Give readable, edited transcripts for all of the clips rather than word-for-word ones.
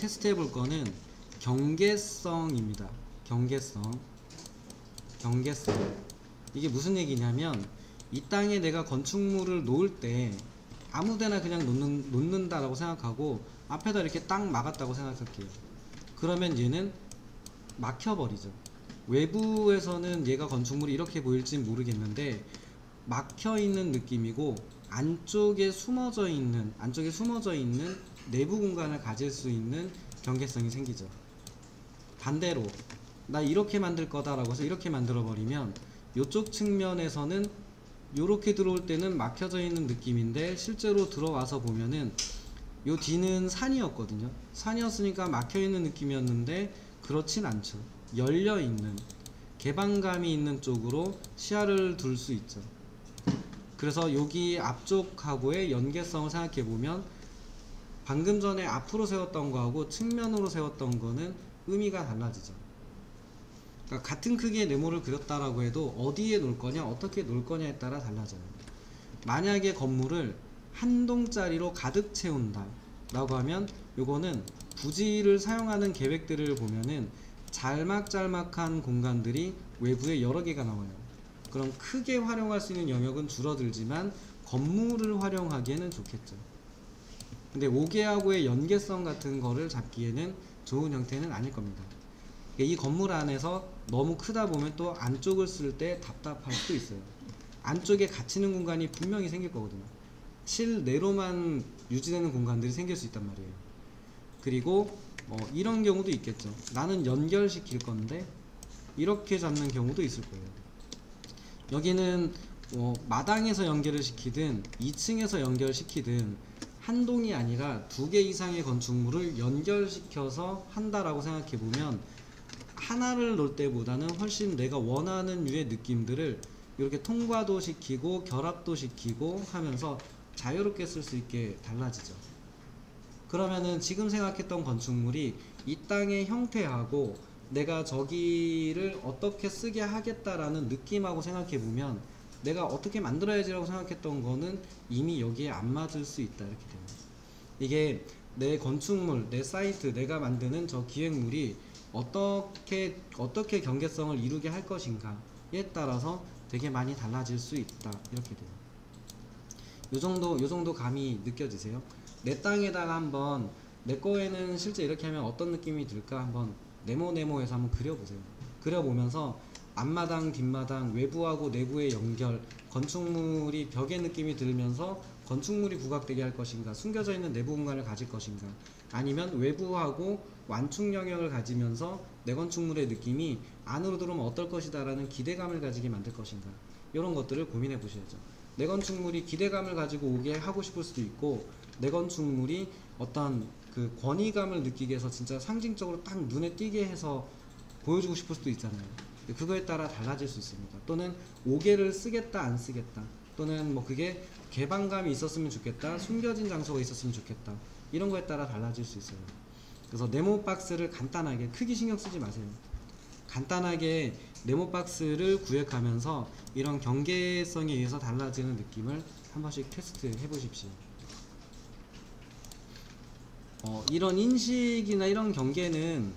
테스트 해볼 거는 경계성입니다. 경계성. 이게 무슨 얘기냐면, 이 땅에 내가 건축물을 놓을 때 아무데나 그냥 놓는다라고 생각하고 앞에다 이렇게 딱 막았다고 생각할게요. 그러면 얘는 막혀버리죠. 외부에서는 얘가 건축물이 이렇게 보일진 모르겠는데 막혀있는 느낌이고, 안쪽에 숨어져 있는 내부 공간을 가질 수 있는 경계성이 생기죠. 반대로 나 이렇게 만들 거다라고 해서 이렇게 만들어 버리면 이쪽 측면에서는 이렇게 들어올 때는 막혀져 있는 느낌인데, 실제로 들어와서 보면은 요 뒤는 산이었거든요. 산이었으니까 막혀있는 느낌이었는데 그렇진 않죠. 열려있는, 개방감이 있는 쪽으로 시야를 둘 수 있죠. 그래서 여기 앞쪽하고의 연계성을 생각해 보면, 방금 전에 앞으로 세웠던 거하고 측면으로 세웠던 거는 의미가 달라지죠. 그러니까 같은 크기의 네모를 그렸다라고 해도 어디에 놓을 거냐, 어떻게 놓을 거냐에 따라 달라져요. 만약에 건물을 한 동짜리로 가득 채운다 라고 하면, 요거는 부지를 사용하는 계획들을 보면은 짤막짤막한 공간들이 외부에 여러 개가 나와요. 그럼 크게 활용할 수 있는 영역은 줄어들지만 건물을 활용하기에는 좋겠죠. 근데 5개하고의 연계성 같은 거를 잡기에는 좋은 형태는 아닐 겁니다. 이 건물 안에서 너무 크다 보면 또 안쪽을 쓸 때 답답할 수도 있어요. 안쪽에 갇히는 공간이 분명히 생길 거거든요. 실내로만 유지되는 공간들이 생길 수 있단 말이에요. 그리고 이런 경우도 있겠죠. 나는 연결시킬 건데 이렇게 잡는 경우도 있을 거예요. 여기는 마당에서 연결을 시키든 2층에서 연결시키든 한 동이 아니라 2개 이상의 건축물을 연결시켜서 한다라고 생각해 보면, 하나를 놓을 때보다는 훨씬 내가 원하는 류의 느낌들을 이렇게 통과도 시키고 결합도 시키고 하면서 자유롭게 쓸 수 있게 달라지죠. 그러면은 지금 생각했던 건축물이 이 땅의 형태하고 내가 저기를 어떻게 쓰게 하겠다라는 느낌하고 생각해 보면, 내가 어떻게 만들어야지 라고 생각했던 거는 이미 여기에 안 맞을 수 있다, 이렇게 됩니다. 이게 내 건축물, 내 사이트, 내가 만드는 저 기획물이 어떻게 경계성을 이루게 할 것인가에 따라서 되게 많이 달라질 수 있다, 이렇게 돼요. 요 정도 감이 느껴지세요? 내 땅에다가 한번, 내 거에는 실제 이렇게 하면 어떤 느낌이 들까 한번 네모해서 한번 그려보세요. 그려보면서 앞마당, 뒷마당, 외부하고 내부의 연결, 건축물이 벽의 느낌이 들면서 건축물이 부각되게 할 것인가, 숨겨져 있는 내부 공간을 가질 것인가, 아니면 외부하고 완충 영역을 가지면서 내 건축물의 느낌이 안으로 들어오면 어떨 것이다 라는 기대감을 가지게 만들 것인가, 이런 것들을 고민해 보셔야죠. 내 건축물이 기대감을 가지고 오게 하고 싶을 수도 있고, 내 건축물이 어떤 그 권위감을 느끼게 해서 진짜 상징적으로 딱 눈에 띄게 해서 보여주고 싶을 수도 있잖아요. 그거에 따라 달라질 수 있습니다. 또는 5개를 쓰겠다 안 쓰겠다, 또는 뭐 그게 개방감이 있었으면 좋겠다, 숨겨진 장소가 있었으면 좋겠다, 이런 거에 따라 달라질 수 있어요. 그래서 네모 박스를 간단하게, 크게 신경 쓰지 마세요. 간단하게 네모 박스를 구획하면서 이런 경계성에 의해서 달라지는 느낌을 한 번씩 테스트 해 보십시오. 이런 인식이나 이런 경계는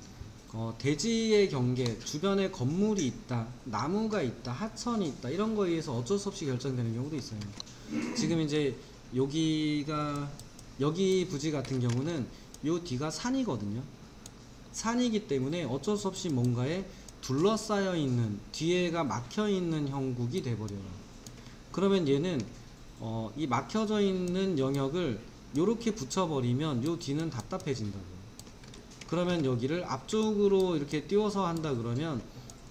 대지의 경계, 주변에 건물이 있다, 나무가 있다, 하천이 있다, 이런 거에 의해서 어쩔 수 없이 결정되는 경우도 있어요. 지금 이제 여기 부지 같은 경우는 요 뒤가 산이거든요. 산이기 때문에 어쩔 수 없이 뭔가에 둘러싸여 있는, 뒤에가 막혀 있는 형국이 돼버려요. 그러면 얘는 이 막혀져 있는 영역을 요렇게 붙여버리면 요 뒤는 답답해진다고요. 그러면 여기를 앞쪽으로 이렇게 띄워서 한다 그러면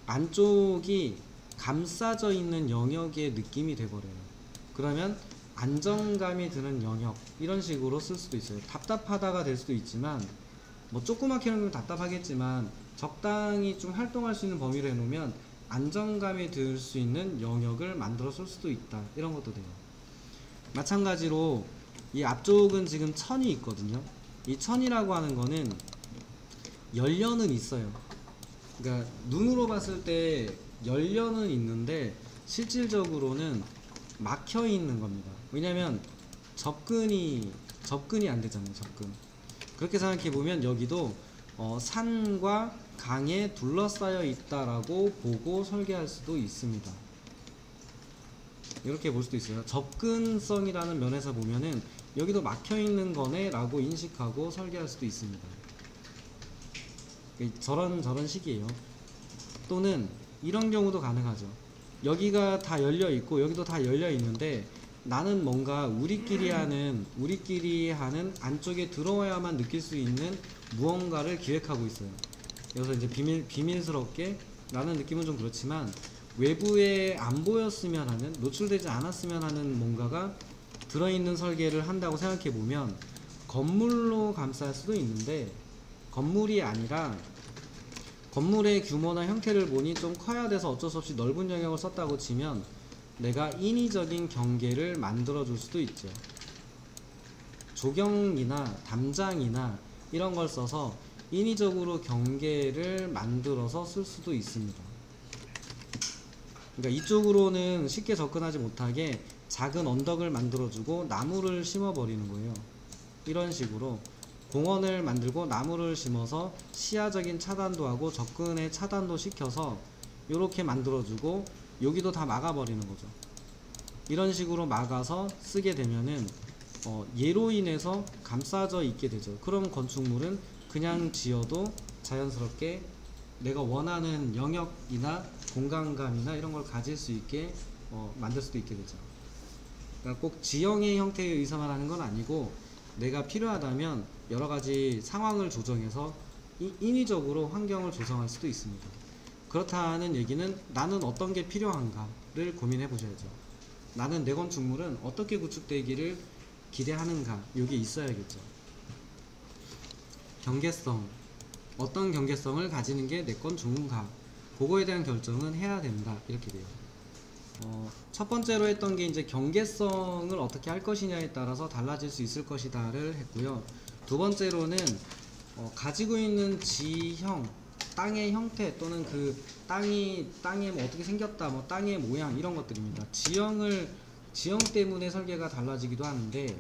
안쪽이 감싸져 있는 영역의 느낌이 돼버려요. 그러면 안정감이 드는 영역, 이런 식으로 쓸 수도 있어요. 답답하다가 될 수도 있지만, 뭐 조그맣게 해놓으면 답답하겠지만 적당히 좀 활동할 수 있는 범위로 해놓으면 안정감이 들 수 있는 영역을 만들어 쓸 수도 있다, 이런 것도 돼요. 마찬가지로 이 앞쪽은 지금 천이 있거든요. 이 천이라고 하는 거는 열려는 있어요. 그러니까 눈으로 봤을 때 열려는 있는데 실질적으로는 막혀 있는 겁니다. 왜냐면 접근이 안 되잖아요. 그렇게 생각해 보면 여기도 산과 강에 둘러싸여 있다라고 보고 설계할 수도 있습니다. 이렇게 볼 수도 있어요. 접근성이라는 면에서 보면은 여기도 막혀 있는 거네 라고 인식하고 설계할 수도 있습니다. 저런 식이에요. 또는 이런 경우도 가능하죠. 여기가 다 열려 있고 여기도 다 열려 있는데 나는 뭔가 우리끼리 하는 안쪽에 들어와야만 느낄 수 있는 무언가를 기획하고 있어요. 여기서 이제 비밀스럽게 라는 느낌은 좀 그렇지만 외부에 안 보였으면 하는, 노출되지 않았으면 하는 뭔가가 들어있는 설계를 한다고 생각해 보면 건물로 감쌀 수도 있는데, 건물이 아니라 건물의 규모나 형태를 보니 좀 커야 돼서 어쩔 수 없이 넓은 영역을 썼다고 치면 내가 인위적인 경계를 만들어 줄 수도 있죠. 조경이나 담장이나 이런 걸 써서 인위적으로 경계를 만들어서 쓸 수도 있습니다. 그러니까 이쪽으로는 쉽게 접근하지 못하게 작은 언덕을 만들어주고 나무를 심어버리는 거예요. 이런 식으로 공원을 만들고 나무를 심어서 시야적인 차단도 하고 접근의 차단도 시켜서 이렇게 만들어주고 여기도 다 막아버리는 거죠. 이런 식으로 막아서 쓰게 되면은 얘로 인해서 감싸져 있게 되죠. 그럼 건축물은 그냥 지어도 자연스럽게 내가 원하는 영역이나 공간감이나 이런 걸 가질 수 있게 만들 수도 있게 되죠. 그러니까 꼭 지형의 형태에 의사만 하는 건 아니고 내가 필요하다면 여러 가지 상황을 조정해서 인위적으로 환경을 조성할 수도 있습니다. 그렇다는 얘기는 나는 어떤 게 필요한가를 고민해 보셔야죠. 나는 내 건축물은 어떻게 구축되기를 기대하는가, 이게 있어야겠죠. 경계성, 어떤 경계성을 가지는 게 내 건 좋은가, 그거에 대한 결정은 해야 된다, 이렇게 돼요. 첫 번째로 했던 게 이제 경계성을 어떻게 할 것이냐에 따라서 달라질 수 있을 것이다를 했고요. 두 번째로는 가지고 있는 지형, 땅의 형태 또는 그 땅에 뭐 어떻게 생겼다, 뭐 땅의 모양, 이런 것들입니다. 지형 때문에 설계가 달라지기도 하는데,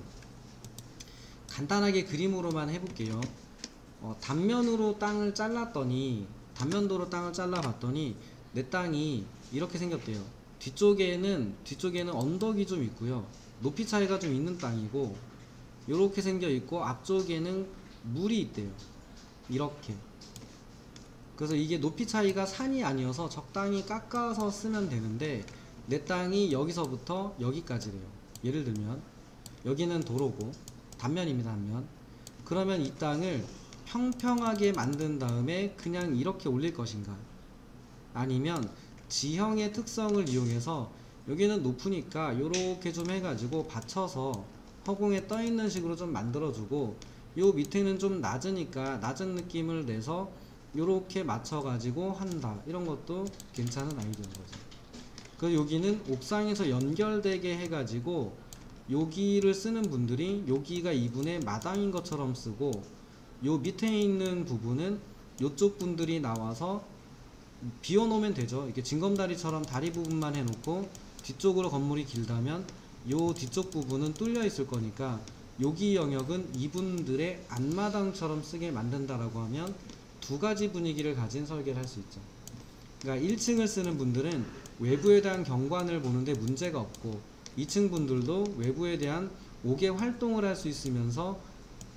간단하게 그림으로만 해볼게요. 단면으로 땅을 잘랐더니, 단면도로 땅을 잘라봤더니 내 땅이 이렇게 생겼대요. 뒤쪽에는 언덕이 좀 있고요, 높이 차이가 좀 있는 땅이고, 이렇게 생겨 있고 앞쪽에는 물이 있대요. 이렇게. 그래서 이게 높이 차이가 산이 아니어서 적당히 깎아서 쓰면 되는데 내 땅이 여기서부터 여기까지래요. 예를 들면 여기는 도로고 단면입니다. 단면. 그러면 이 땅을 평평하게 만든 다음에 그냥 이렇게 올릴 것인가, 아니면 지형의 특성을 이용해서 여기는 높으니까 요렇게 좀 해가지고 받쳐서 허공에 떠있는 식으로 좀 만들어주고, 요 밑에는 좀 낮으니까 낮은 느낌을 내서 요렇게 맞춰가지고 한다. 이런 것도 괜찮은 아이디어인 거죠. 그리고 여기는 옥상에서 연결되게 해가지고 여기를 쓰는 분들이 여기가 이분의 마당인 것처럼 쓰고, 요 밑에 있는 부분은 요쪽 분들이 나와서 비워놓으면 되죠. 이렇게 징검다리처럼 다리 부분만 해놓고 뒤쪽으로 건물이 길다면 요 뒤쪽 부분은 뚫려 있을 거니까 여기 영역은 이분들의 앞마당처럼 쓰게 만든다라고 하면 두 가지 분위기를 가진 설계를 할 수 있죠. 그러니까 1층을 쓰는 분들은 외부에 대한 경관을 보는데 문제가 없고, 2층 분들도 외부에 대한 5개 활동을 할 수 있으면서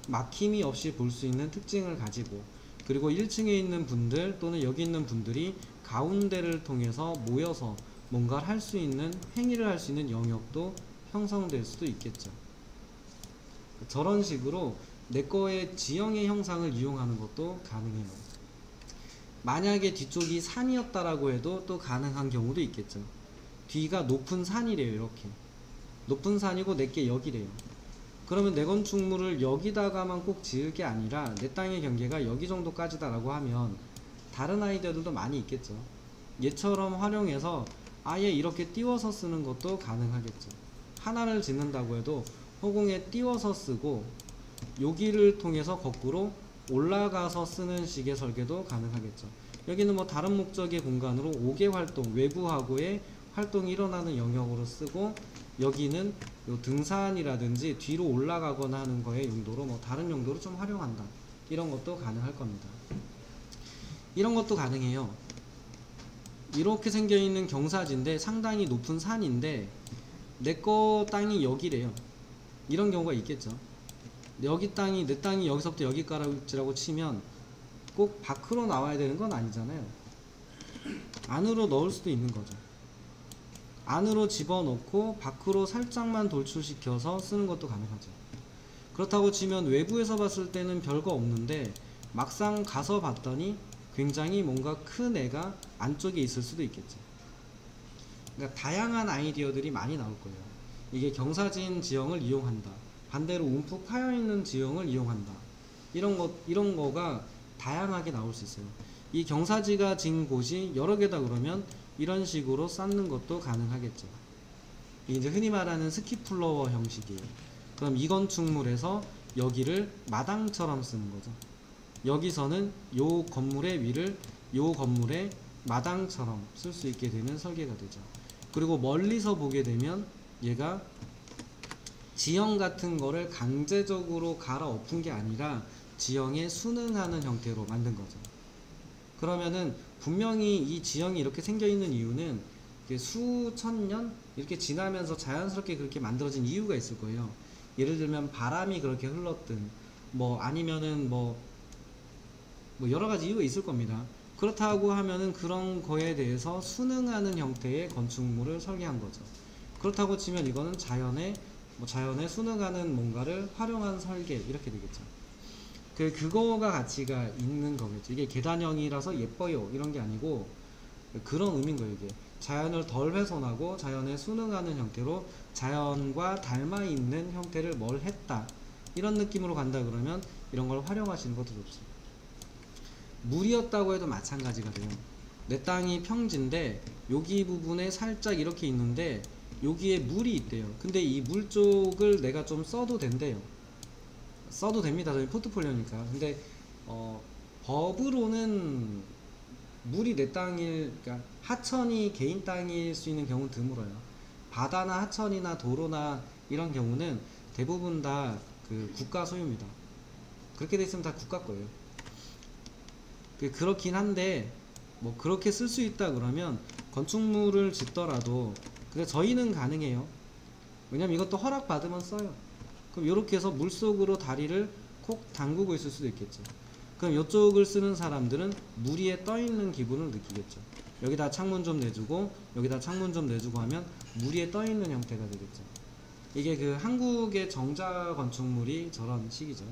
막힘이 없이 볼 수 있는 특징을 가지고, 그리고 1층에 있는 분들 또는 여기 있는 분들이 가운데를 통해서 모여서 뭔가를 할 수 있는, 행위를 할 수 있는 영역도 형성될 수도 있겠죠. 저런 식으로 내 거의 지형의 형상을 이용하는 것도 가능해요. 만약에 뒤쪽이 산이었다라고 해도 또 가능한 경우도 있겠죠. 뒤가 높은 산이래요. 이렇게 높은 산이고 내게 여기래요. 그러면 내 건축물을 여기다가만 꼭 지을 게 아니라 내 땅의 경계가 여기 정도까지다 라고 하면 다른 아이디어들도 많이 있겠죠. 얘처럼 활용해서 아예 이렇게 띄워서 쓰는 것도 가능하겠죠. 하나를 짓는다고 해도 허공에 띄워서 쓰고 여기를 통해서 거꾸로 올라가서 쓰는 식의 설계도 가능하겠죠. 여기는 뭐 다른 목적의 공간으로 5개 활동, 외부하고의 활동이 일어나는 영역으로 쓰고, 여기는 요 등산이라든지 뒤로 올라가거나 하는 거에 용도로 뭐 다른 용도로 좀 활용한다, 이런 것도 가능할 겁니다. 이런 것도 가능해요. 이렇게 생겨있는 경사지인데 상당히 높은 산인데 내 거 땅이 여기래요. 이런 경우가 있겠죠. 여기 땅이, 내 땅이 여기서부터 여기까지라고 치면 꼭 밖으로 나와야 되는 건 아니잖아요. 안으로 넣을 수도 있는 거죠. 안으로 집어넣고 밖으로 살짝만 돌출시켜서 쓰는 것도 가능하죠. 그렇다고 치면 외부에서 봤을 때는 별거 없는데 막상 가서 봤더니 굉장히 뭔가 큰 애가 안쪽에 있을 수도 있겠죠. 그러니까 다양한 아이디어들이 많이 나올 거예요. 이게 경사진 지형을 이용한다, 반대로 움푹 파여있는 지형을 이용한다, 이런 거가 다양하게 나올 수 있어요. 이 경사지가 진 곳이 여러 개다 그러면 이런 식으로 쌓는 것도 가능하겠죠. 이제 흔히 말하는 스키플로어 형식이에요. 그럼 이 건축물에서 여기를 마당처럼 쓰는 거죠. 여기서는 요 건물의 위를 요 건물의 마당처럼 쓸 수 있게 되는 설계가 되죠. 그리고 멀리서 보게 되면 얘가 지형 같은 거를 강제적으로 갈아엎은 게 아니라 지형에 순응하는 형태로 만든 거죠. 그러면은 분명히 이 지형이 이렇게 생겨 있는 이유는 수천 년 이렇게 지나면서 자연스럽게 그렇게 만들어진 이유가 있을 거예요. 예를 들면 바람이 그렇게 흘렀든 뭐 아니면은 뭐 여러 가지 이유가 있을 겁니다. 그렇다고 하면은 그런 거에 대해서 순응하는 형태의 건축물을 설계한 거죠. 그렇다고 치면 이거는 자연에 순응하는 뭔가를 활용한 설계, 이렇게 되겠죠. 그거가 가치가 있는 거겠죠. 이게 계단형이라서 예뻐요 이런 게 아니고 그런 의미인 거예요. 이게 자연을 덜 훼손하고 자연에 순응하는 형태로 자연과 닮아 있는 형태를 뭘 했다, 이런 느낌으로 간다 그러면 이런 걸 활용하시는 것도 좋습니다. 물이었다고 해도 마찬가지가 돼요. 내 땅이 평지인데 여기 부분에 살짝 이렇게 있는데 여기에 물이 있대요. 근데 이 물 쪽을 내가 좀 써도 된대요. 써도 됩니다. 저희 포트폴리오니까. 근데 법으로는 물이 내 땅일, 그러니까 하천이 개인 땅일 수 있는 경우는 드물어요. 바다나 하천이나 도로나 이런 경우는 대부분 다 그 국가 소유입니다. 그렇게 돼 있으면 다 국가 거예요. 그렇긴 한데 뭐 그렇게 쓸 수 있다 그러면 건축물을 짓더라도, 근데 저희는 가능해요. 왜냐면 이것도 허락 받으면 써요. 그럼 이렇게 해서 물속으로 다리를 콕 담그고 있을 수도 있겠죠. 그럼 이쪽을 쓰는 사람들은 물 위에 떠 있는 기분을 느끼겠죠. 여기다 창문 좀 내주고 여기다 창문 좀 내주고 하면 물 위에 떠 있는 형태가 되겠죠. 이게 그 한국의 정자 건축물이 저런 식이죠.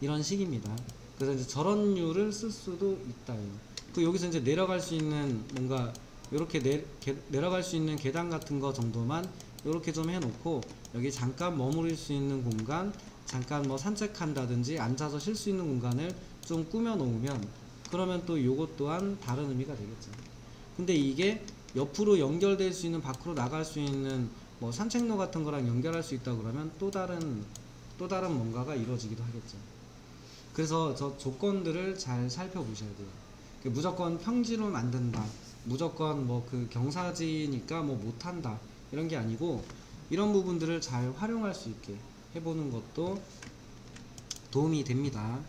이런 식입니다. 그래서 이제 저런 류를 쓸 수도 있다요. 그 여기서 이제 내려갈 수 있는 뭔가 이렇게 내려갈 수 있는 계단 같은 거 정도만 이렇게 좀 해놓고 여기 잠깐 머무를 수 있는 공간, 잠깐 뭐 산책한다든지 앉아서 쉴 수 있는 공간을 좀 꾸며 놓으면, 그러면 또 요것 또한 다른 의미가 되겠죠. 근데 이게 옆으로 연결될 수 있는, 밖으로 나갈 수 있는 뭐 산책로 같은 거랑 연결할 수 있다 그러면 또 다른 뭔가가 이루어지기도 하겠죠. 그래서 저 조건들을 잘 살펴보셔야 돼요. 무조건 평지로 만든다, 무조건 뭐 그 경사지니까 뭐 못한다, 이런 게 아니고 이런 부분들을 잘 활용할 수 있게 해보는 것도 도움이 됩니다.